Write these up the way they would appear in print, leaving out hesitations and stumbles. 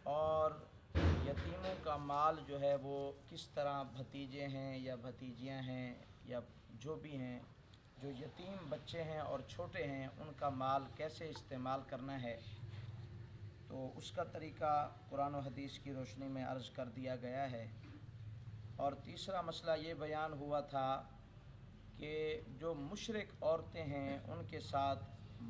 اور یتیموں کا مال جو ہے وہ کس طرح بھتیجے ہیں یا بھتیجیاں ہیں یا جو بھی ہیں، جو یتیم بچے ہیں اور چھوٹے ہیں، ان کا مال کیسے استعمال کرنا ہے، تو اس کا طریقہ قرآن و حدیث کی روشنی میں عرض کر دیا گیا ہے۔ اور تیسرا مسئلہ یہ بیان ہوا تھا کہ جو مشرک عورتیں ہیں ان کے ساتھ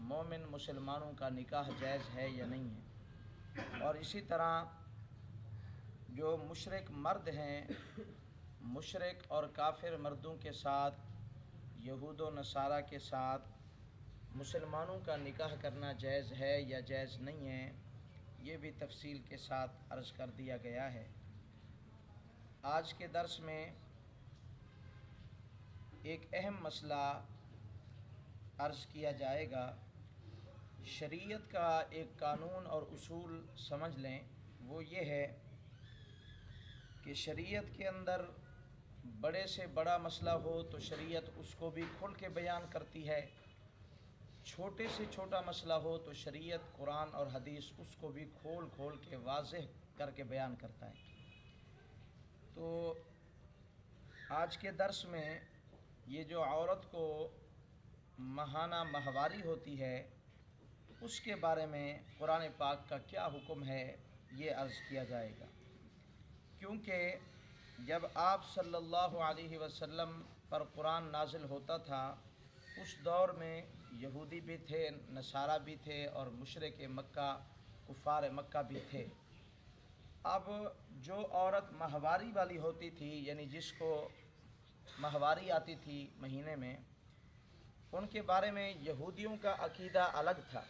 مومن مسلمانوں کا نکاح جائز ہے یا نہیں ہے، اور اسی طرح جو مشرک مرد ہیں، مشرک اور کافر مردوں کے ساتھ، یہود و نصارہ کے ساتھ مسلمانوں کا نکاح کرنا جائز ہے یا جائز نہیں ہے، یہ بھی تفصیل کے ساتھ عرض کر دیا گیا ہے۔ آج کے درس میں ایک اہم مسئلہ عرض کیا جائے گا۔ شریعت کا ایک قانون اور اصول سمجھ لیں، وہ یہ ہے کہ شریعت کے اندر بڑے سے بڑا مسئلہ ہو تو شریعت اس کو بھی کھل کے بیان کرتی ہے، چھوٹے سے چھوٹا مسئلہ ہو تو شریعت قرآن اور حدیث اس کو بھی کھول کے واضح کر کے بیان کرتا ہے۔ تو آج کے درس میں یہ جو عورت کو ماہانہ ماہواری ہوتی ہے، اس کے بارے میں قرآن پاک کا کیا حکم ہے، یہ عرض کیا جائے گا۔ کیونکہ جب آپ صلی اللہ علیہ وسلم پر قرآن نازل ہوتا تھا، اس دور میں یہودی بھی تھے، نصارہ بھی تھے، اور مشرک مکہ، کفار مکہ بھی تھے۔ اب جو عورت ماہواری والی ہوتی تھی، یعنی جس کو ماہواری آتی تھی مہینے میں، ان کے بارے میں یہودیوں کا عقیدہ الگ تھا،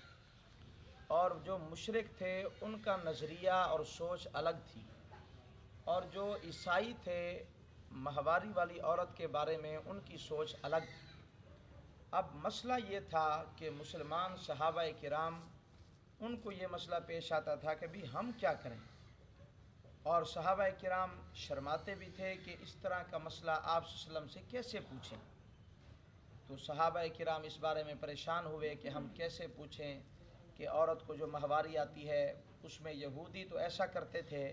اور جو مشرک تھے ان کا نظریہ اور سوچ الگ تھی، اور جو عیسائی تھے ماہواری والی عورت کے بارے میں ان کی سوچ الگ تھی۔ اب مسئلہ یہ تھا کہ مسلمان صحابہ کرام ان کو یہ مسئلہ پیش آتا تھا کہ بھی ہم کیا کریں، اور صحابہ کرام شرماتے بھی تھے کہ اس طرح کا مسئلہ آپ صلی اللہ علیہ وسلم سے کیسے پوچھیں۔ تو صحابہ کرام اس بارے میں پریشان ہوئے کہ ہم کیسے پوچھیں کہ عورت کو جو ماہواری آتی ہے، اس میں یہودی تو ایسا کرتے تھے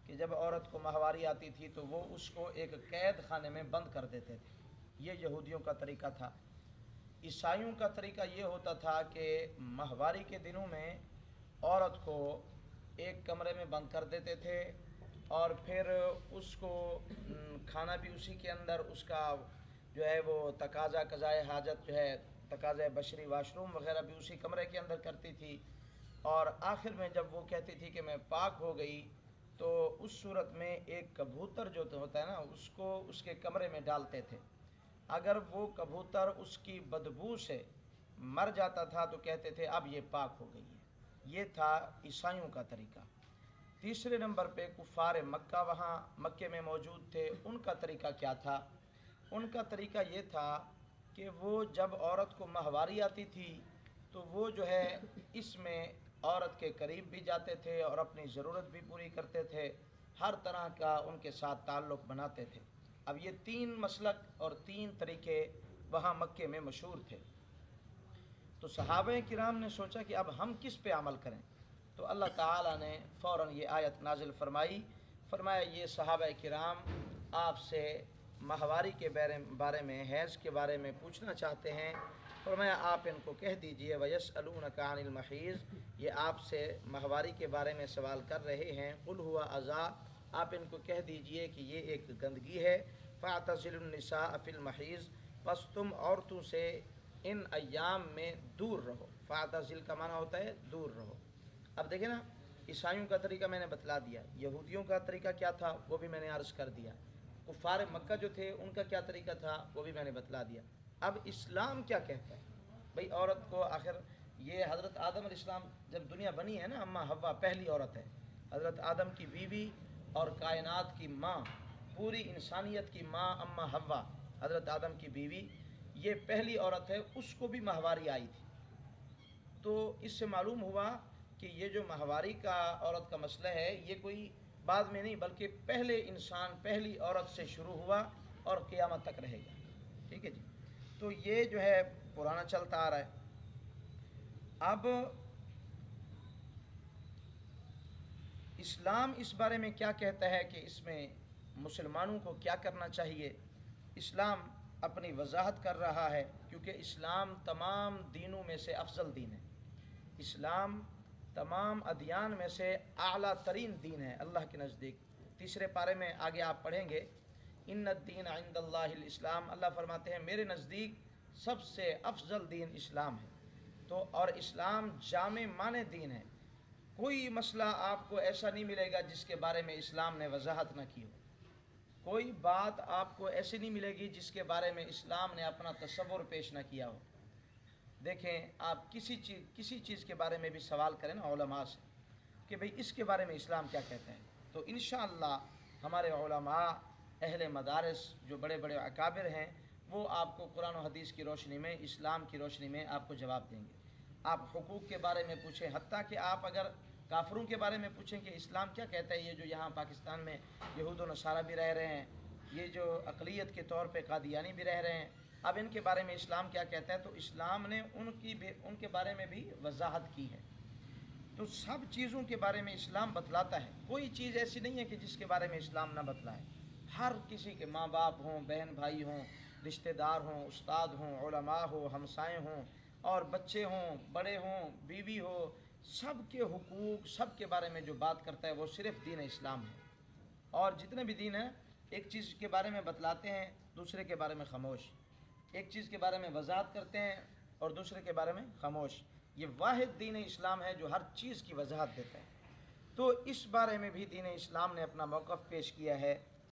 کہ جب عورت کو ماہواری آتی تھی تو وہ اس کو ایک قید خانے میں بند کر دیتے تھے، یہ یہودیوں کا طریقہ تھا۔ عیسائیوں کا طریقہ یہ ہوتا تھا کہ ماہواری کے دنوں میں عورت کو ایک کمرے میں بند کر دیتے تھے، اور پھر اس کو کھانا بھی اسی کے اندر، اس کا جو ہے وہ تقاضا قضائے حاجت جو ہے تقاضۂ بشری واش روم وغیرہ بھی اسی کمرے کے اندر کرتی تھی، اور آخر میں جب وہ کہتی تھی کہ میں پاک ہو گئی تو اس صورت میں ایک کبوتر جو ہوتا ہے نا، اس کو اس کے کمرے میں ڈالتے تھے۔ اگر وہ کبوتر اس کی بدبو سے مر جاتا تھا تو کہتے تھے اب یہ پاک ہو گئی ہے۔ یہ تھا عیسائیوں کا طریقہ۔ تیسرے نمبر پہ کفار مکہ وہاں مکے میں موجود تھے، ان کا طریقہ کیا تھا؟ ان کا طریقہ یہ تھا کہ وہ جب عورت کو ماہواری آتی تھی تو وہ جو ہے اس میں عورت کے قریب بھی جاتے تھے اور اپنی ضرورت بھی پوری کرتے تھے، ہر طرح کا ان کے ساتھ تعلق بناتے تھے۔ اب یہ تین مسلک اور تین طریقے وہاں مکے میں مشہور تھے۔ تو صحابہ کرام نے سوچا کہ اب ہم کس پہ عمل کریں، تو اللہ تعالیٰ نے فوراً یہ آیت نازل فرمایا یہ صحابہ کرام آپ سے ماہواری کے بارے میں، حیض کے بارے میں پوچھنا چاہتے ہیں، فرمایا آپ ان کو کہہ دیجئے وَيَسْأَلُونَكَ عَنِ الْمَحِيضِ، یہ آپ سے ماہواری کے بارے میں سوال کر رہے ہیں، قُلْ هُوَ أَذًى، آپ ان کو کہہ دیجئے کہ یہ ایک گندگی ہے، فَاعْتَزِلُوا النِّسَاءَ فِي الْمَحِيضِ، پس تم عورتوں سے ان ایام میں دور رہو۔ فَاعْتَزِل کا معنی ہوتا ہے دور رہو۔ اب دیکھیں نا، عیسائیوں کا طریقہ میں نے بتلا دیا، یہودیوں کا طریقہ کیا تھا وہ بھی میں نے عرض کر دیا، کفار مکہ جو تھے ان کا کیا طریقہ تھا وہ بھی میں نے بتلا دیا۔ اب اسلام کیا کہتا ہے؟ بھئی عورت کو آخر یہ حضرت آدم علیہ السلام جب دنیا بنی ہے نا، اماں حوا پہلی عورت ہے، حضرت آدم کی بیوی اور کائنات کی ماں، پوری انسانیت کی ماں اماں حوا، حضرت آدم کی بیوی، یہ پہلی عورت ہے، اس کو بھی ماہواری آئی تھی۔ تو اس سے معلوم ہوا کہ یہ جو ماہواری کا عورت کا مسئلہ ہے یہ کوئی بعد میں نہیں، بلکہ پہلے انسان پہلی عورت سے شروع ہوا اور قیامت تک رہے گا۔ ٹھیک ہے جی، تو یہ جو ہے پرانا چلتا آ رہا ہے۔ اب اسلام اس بارے میں کیا کہتا ہے کہ اس میں مسلمانوں کو کیا کرنا چاہیے؟ اسلام اپنی وضاحت کر رہا ہے، کیونکہ اسلام تمام دینوں میں سے افضل دین ہے۔ اسلام تمام ادیان میں سے اعلیٰ ترین دین ہے اللہ کے نزدیک۔ تیسرے پارے میں آگے آپ پڑھیں گے، ان الدین عند اللہ الاسلام، اللہ فرماتے ہیں میرے نزدیک سب سے افضل دین اسلام ہے۔ تو اور اسلام جامع معنی دین ہے، کوئی مسئلہ آپ کو ایسا نہیں ملے گا جس کے بارے میں اسلام نے وضاحت نہ کی ہو، کوئی بات آپ کو ایسی نہیں ملے گی جس کے بارے میں اسلام نے اپنا تصور پیش نہ کیا ہو۔ دیکھیں، آپ کسی چیز کے بارے میں بھی سوال کریں نا علماء سے کہ بھئی اس کے بارے میں اسلام کیا کہتا ہے، تو انشاءاللہ ہمارے علماء اہل مدارس جو بڑے بڑے اکابر ہیں وہ آپ کو قرآن و حدیث کی روشنی میں، اسلام کی روشنی میں آپ کو جواب دیں گے۔ آپ حقوق کے بارے میں پوچھیں، حتیٰ کہ آپ اگر کافروں کے بارے میں پوچھیں کہ اسلام کیا کہتا ہے، یہ جو یہاں پاکستان میں یہود و نصارہ بھی رہ رہے ہیں، یہ جو اقلیت کے طور پہ قادیانی بھی رہ رہے ہیں، اب ان کے بارے میں اسلام کیا کہتا ہے، تو اسلام نے ان کے بارے میں بھی وضاحت کی ہے۔ تو سب چیزوں کے بارے میں اسلام بتلاتا ہے، کوئی چیز ایسی نہیں ہے کہ جس کے بارے میں اسلام نہ بتلائے۔ ہر کسی کے ماں باپ ہوں، بہن بھائی ہوں، رشتہ دار ہوں، استاد ہوں، علماء ہوں، ہمسائے ہوں، اور بچے ہوں، بڑے ہوں، بیوی ہو، سب کے حقوق، سب کے بارے میں جو بات کرتا ہے وہ صرف دین اسلام ہے۔ اور جتنے بھی دین ہیں ایک چیز کے بارے میں بتلاتے ہیں، دوسرے کے بارے میں خاموش، ایک چیز کے بارے میں وضاحت کرتے ہیں اور دوسرے کے بارے میں خاموش۔ یہ واحد دین اسلام ہے جو ہر چیز کی وضاحت دیتا ہے۔ تو اس بارے میں بھی دین اسلام نے اپنا موقف پیش کیا ہے